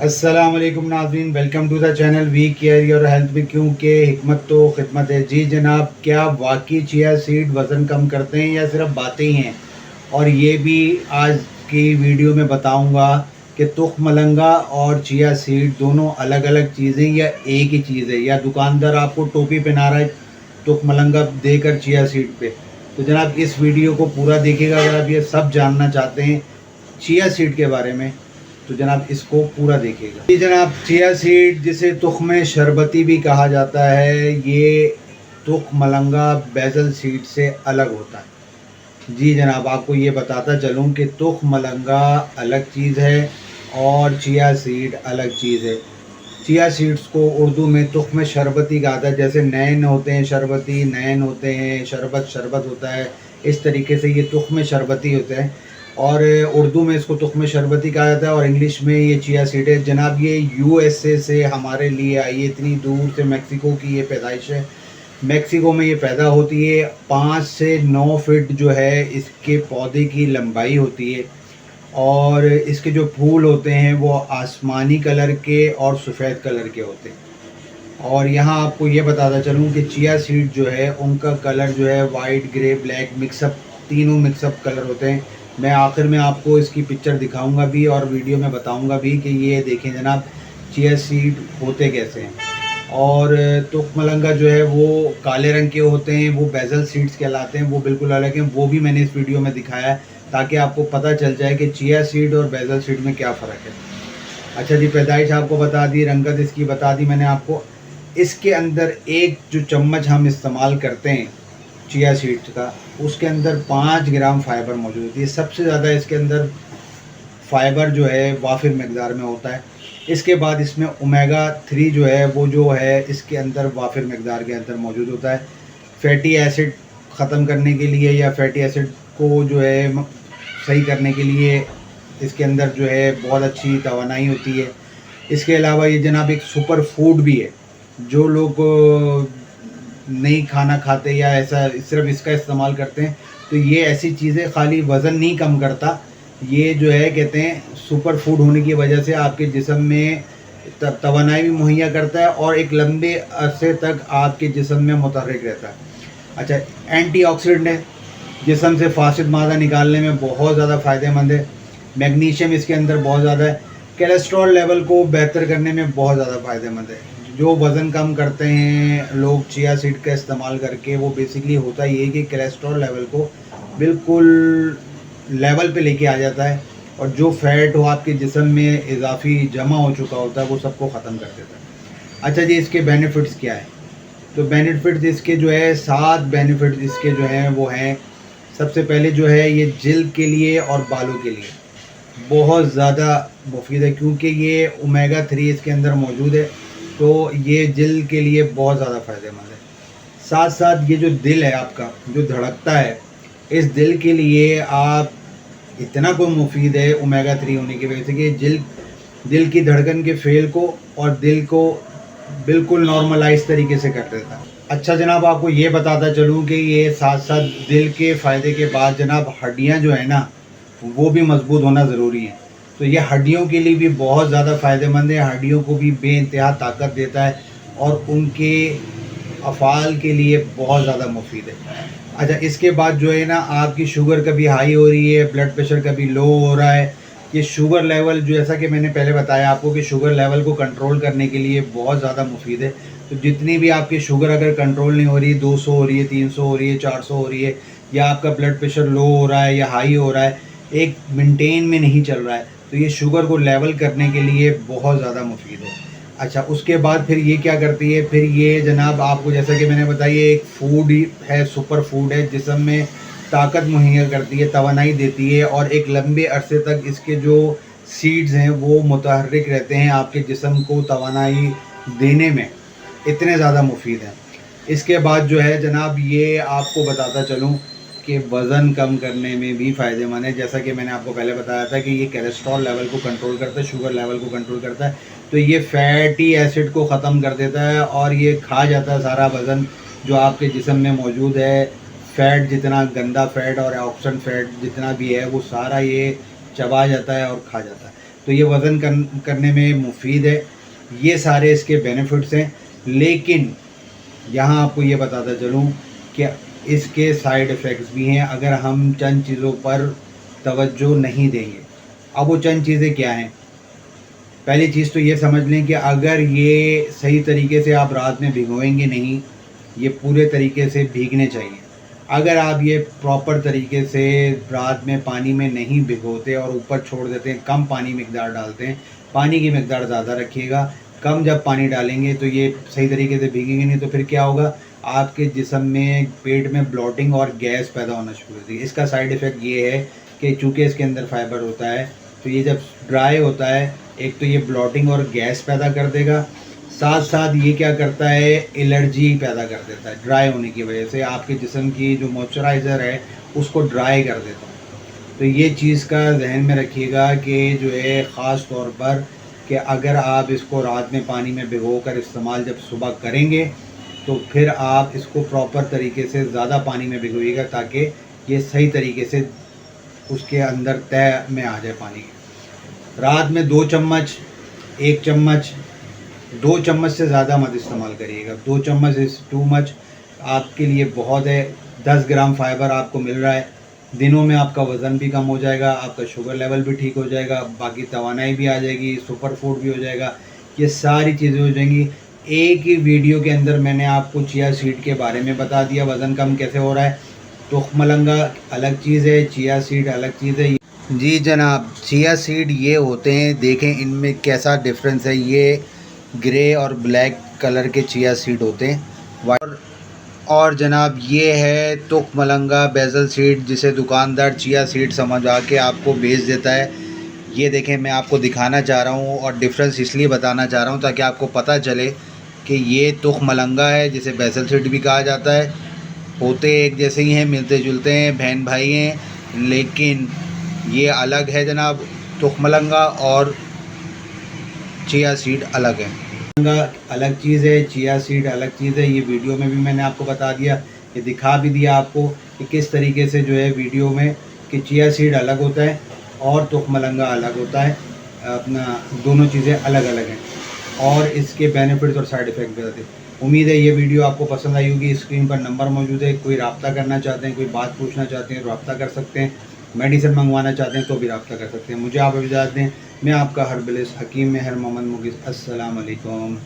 अस्सलाम वालेकुम नाज़रीन, welcome to the channel we care your health में, क्योंकि हिकमत तो खिदमत है। जी जनाब, क्या वाकई चिया सीड वज़न कम करते हैं या सिर्फ बातें ही हैं? और ये भी आज की वीडियो में बताऊंगा कि तुख मलंगा और चिया सीड दोनों अलग अलग चीज़ें या एक ही चीज़ है, या दुकानदार आपको टोपी पहना रहा है तुख मलंगा देकर चिया सीड पे। तो जनाब इस वीडियो को पूरा देखिएगा अगर आप ये सब जानना चाहते हैं चिया सीड के बारे में, तो जनाब इसको पूरा देखिएगा। ये जनाब चिया सीड, जिसे तुख्म शरबती भी कहा जाता है, ये तुख मलंगा बेसल सीड से अलग होता है। जी जनाब, आपको ये बताता चलूँ कि तुख मलंगा अलग चीज़ है और चिया सीड अलग चीज़ है। चिया सीड्स को उर्दू में तुख्म शरबती कहा जाता है। जैसे नैन होते हैं शरबती, नैन होते हैं शरबत, शरबत होता है, इस तरीके से ये तुख्म शरबती होते हैं और उर्दू में इसको तुख्म शरबती कहा जाता है और इंग्लिश में ये चिया सीड है। जनाब ये यूएसए से हमारे लिए आई है, इतनी दूर से मैक्सिको की ये पैदाइश है। मैक्सिको में ये पैदा होती है। 5 से 9 फीट जो है इसके पौधे की लंबाई होती है और इसके जो फूल होते हैं वो आसमानी कलर के और सफ़ेद कलर के होते हैं। और यहाँ आपको ये बताता चलूँ कि चिया सीड जो है उनका कलर जो है वाइट, ग्रे, ब्लैक मिक्सअप, तीनों मिक्सअप कलर होते हैं। मैं आखिर में आपको इसकी पिक्चर दिखाऊंगा भी और वीडियो में बताऊंगा भी कि ये देखें जनाब चिया सीड होते कैसे हैं। और तुख मलंगा जो है वो काले रंग के होते हैं, वो बेसल सीड्स कहलाते हैं, वो बिल्कुल अलग हैं। वो भी मैंने इस वीडियो में दिखाया है ताकि आपको पता चल जाए कि चिया सीड और बेसल सीड में क्या फ़र्क है। अच्छा जी, पैदाइश आपको बता दी, रंगत इसकी बता दी मैंने आपको। इसके अंदर एक जो चम्मच हम इस्तेमाल करते हैं चिया सीड्स का, उसके अंदर 5 ग्राम फाइबर मौजूद होती है। सबसे ज़्यादा इसके अंदर फाइबर जो है वाफिर मकदार में होता है। इसके बाद इसमें ओमेगा 3 जो है वो जो है इसके अंदर वाफिर मकदार के अंदर मौजूद होता है। फैटी एसिड ख़त्म करने के लिए या फैटी एसिड को जो है सही करने के लिए इसके अंदर जो है बहुत अच्छी तवानाई होती है। इसके अलावा ये जनाब एक सुपर फूड भी है। जो लोग नहीं खाना खाते या ऐसा सिर्फ इसका इस्तेमाल करते हैं, तो ये ऐसी चीज़ें खाली वज़न नहीं कम करता, ये जो है कहते हैं सुपर फूड होने की वजह से आपके जिस्म में तवानाई भी मुहैया करता है और एक लंबे अरसे तक आपके जिस्म में मुतहर्रिक रहता है। अच्छा, एंटीऑक्सीडेंट है, जिस्म से फासिद मादा निकालने में बहुत ज़्यादा फ़ायदेमंद है। मैग्नीशियम इसके अंदर बहुत ज़्यादा है। कोलेस्ट्रॉल लेवल को बेहतर करने में बहुत ज़्यादा फ़ायदेमंद है। जो वज़न कम करते हैं लोग चिया सीड का इस्तेमाल करके, वो बेसिकली होता ये है कि कोलेस्ट्रॉल लेवल को बिल्कुल लेवल पे लेके आ जाता है और जो फ़ैट हो आपके जिस्म में इजाफी जमा हो चुका होता है वो सबको ख़त्म कर देता है। अच्छा जी, इसके बेनिफिट्स क्या है? तो बेनिफिट्स इसके जो है 7 बेनिफिट्स इसके जो हैं वो हैं। सबसे पहले जो है ये जिल्द के लिए और बालों के लिए बहुत ज़्यादा मुफीद है, क्योंकि ये ओमेगा 3 इसके अंदर मौजूद है, तो ये जिल्द के लिए बहुत ज़्यादा फ़ायदेमंद है। साथ साथ ये जो दिल है आपका जो धड़कता है, इस दिल के लिए आप इतना कोई मुफीद है ओमेगा 3 होने की वजह से कि दिल की धड़कन के फेल को और दिल को बिल्कुल नॉर्मलाइज तरीके से कर देता है। अच्छा जनाब, आपको ये बताता चलूँ कि ये साथ साथ दिल के फ़ायदे के बाद जनाब हड्डियाँ जो है ना वो भी मजबूत होना ज़रूरी है। तो ये हड्डियों के लिए भी बहुत ज़्यादा फ़ायदेमंद है, हड्डियों को भी बेइंतहा ताकत देता है और उनके अफ़ाल के लिए बहुत ज़्यादा मुफीद है। अच्छा, इसके बाद जो है ना आपकी शुगर कभी हाई हो रही है, ब्लड प्रेशर कभी लो हो रहा है, ये शुगर लेवल जैसा कि मैंने पहले बताया आपको कि शुगर लेवल को कंट्रोल करने के लिए बहुत ज़्यादा मुफीद है। तो जितनी भी आपकी शुगर अगर कंट्रोल नहीं हो रही, 200 हो रही है, 300 हो रही है, 400 हो रही है, या आपका ब्लड प्रेशर लो हो रहा है या हाई हो रहा है, एक मेंटेन में नहीं चल रहा है, तो ये शुगर को लेवल करने के लिए बहुत ज़्यादा मुफीद है। अच्छा, उसके बाद फिर ये क्या करती है, फिर ये जनाब आपको जैसा कि मैंने बताया एक फूड ही है, सुपर फूड है, जिस्म में ताकत मुहैया करती है, तवानाई देती है और एक लंबे अरसे तक इसके जो सीड्स हैं वो मुतहर्रिक रहते हैं, आपके जिस्म को तवानाई देने में इतने ज़्यादा मुफीद हैं। इसके बाद जो है जनाब ये आपको बताता चलूँ कि वज़न कम करने में भी फ़ायदेमंद है। जैसा कि मैंने आपको पहले बताया था कि ये कोलेस्ट्रॉल लेवल को कंट्रोल करता है, शुगर लेवल को कंट्रोल करता है, तो ये फैटी एसिड को ख़त्म कर देता है और ये खा जाता है सारा वज़न जो आपके जिस्म में मौजूद है। फ़ैट जितना गंदा फ़ैट और ऑक्सीडेंट फ़ैट जितना भी है वो सारा ये चबा जाता है और खा जाता है। तो ये वज़न करने में मुफीद है। ये सारे इसके बेनिफिट्स हैं। लेकिन यहाँ आपको ये बताता चलूँ कि इसके साइड इफ़ेक्ट्स भी हैं अगर हम चंद चीज़ों पर तवज्जो नहीं देंगे। अब वो चंद चीज़ें क्या हैं? पहली चीज़ तो ये समझ लें कि अगर ये सही तरीके से आप रात में भिगोएंगे नहीं, ये पूरे तरीके से भीगने चाहिए। अगर आप ये प्रॉपर तरीके से रात में पानी में नहीं भिगोते और ऊपर छोड़ देते हैं, कम पानी मिकदार डालते हैं, पानी की मिकदार ज़्यादा रखिएगा। कम जब पानी डालेंगे तो ये सही तरीके से भीगेंगे नहीं, तो फिर क्या होगा, आपके जिस्म में पेट में ब्लॉटिंग और गैस पैदा होना शुरू होती है। इसका साइड इफ़ेक्ट ये है कि चूँकि इसके अंदर फाइबर होता है, तो ये जब ड्राई होता है, एक तो ये ब्लॉटिंग और गैस पैदा कर देगा, साथ साथ ये क्या करता है, एलर्जी पैदा कर देता है। ड्राई होने की वजह से आपके जिस्म की जो मॉइस्चराइज़र है उसको ड्राई कर देता है। तो ये चीज़ का जहन में रखिएगा कि जो है ख़ास तौर पर कि अगर आप इसको रात में पानी में भिगो कर इस्तेमाल जब सुबह करेंगे तो फिर आप इसको प्रॉपर तरीके से ज़्यादा पानी में भिगोइएगा ताकि ये सही तरीके से उसके अंदर तह में आ जाए पानी। रात में 2 चम्मच, 1 चम्मच, 2 चम्मच से ज़्यादा मत इस्तेमाल करिएगा। 2 चम्मच इज़ टू मच, आपके लिए बहुत है। 10 ग्राम फाइबर आपको मिल रहा है। दिनों में आपका वज़न भी कम हो जाएगा, आपका शुगर लेवल भी ठीक हो जाएगा, बाकी तवानाई भी आ जाएगी, सुपर फूड भी हो जाएगा, ये सारी चीज़ें हो जाएंगी। एक ही वीडियो के अंदर मैंने आपको चिया सीड के बारे में बता दिया, वज़न कम कैसे हो रहा है। तुख्मलंगा अलग चीज़ है, चिया सीड अलग चीज़ है। जी जनाब, चिया सीड ये होते हैं, देखें इनमें कैसा डिफरेंस है। ये ग्रे और ब्लैक कलर के चिया सीड होते हैं। और जनाब ये है तुख्मलंगा बेसल सीड, जिसे दुकानदार चिया सीड समझ के आपको बेच देता है। ये देखें, मैं आपको दिखाना चाह रहा हूँ और डिफरेंस इसलिए बताना चाह रहा हूँ ताकि आपको पता चले कि ये तुख्मलंगा है, जिसे बेसल सीड भी कहा जाता है। होते एक जैसे ही हैं, मिलते जुलते हैं, बहन भाई हैं, लेकिन ये अलग है जनाब। तुख्मलंगा और चिया सीड अलग है। अलग चीज़ है, चिया सीड अलग चीज़ है। ये वीडियो में भी मैंने आपको बता दिया, ये दिखा भी दिया आपको कि किस तरीके से जो है वीडियो में कि चिया सीड अलग होता है और तुख्मलंगा अलग होता है। अपना दोनों चीज़ें अलग अलग हैं और इसके बेनिफिट्स और साइड इफ़ेक्ट भी होते हैं। उम्मीद है ये वीडियो आपको पसंद आई होगी। स्क्रीन पर नंबर मौजूद है, कोई रब्ता करना चाहते हैं, कोई बात पूछना चाहते हैं, रब्ता कर सकते हैं। मेडिसिन मंगवाना चाहते हैं तो भी रब्ता कर सकते हैं। मुझे आप इजाज़त दें, मैं आपका हर्बलिस्ट हकीम मेहर मोहम्मद मुगिस। अस्सलाम वालेकुम।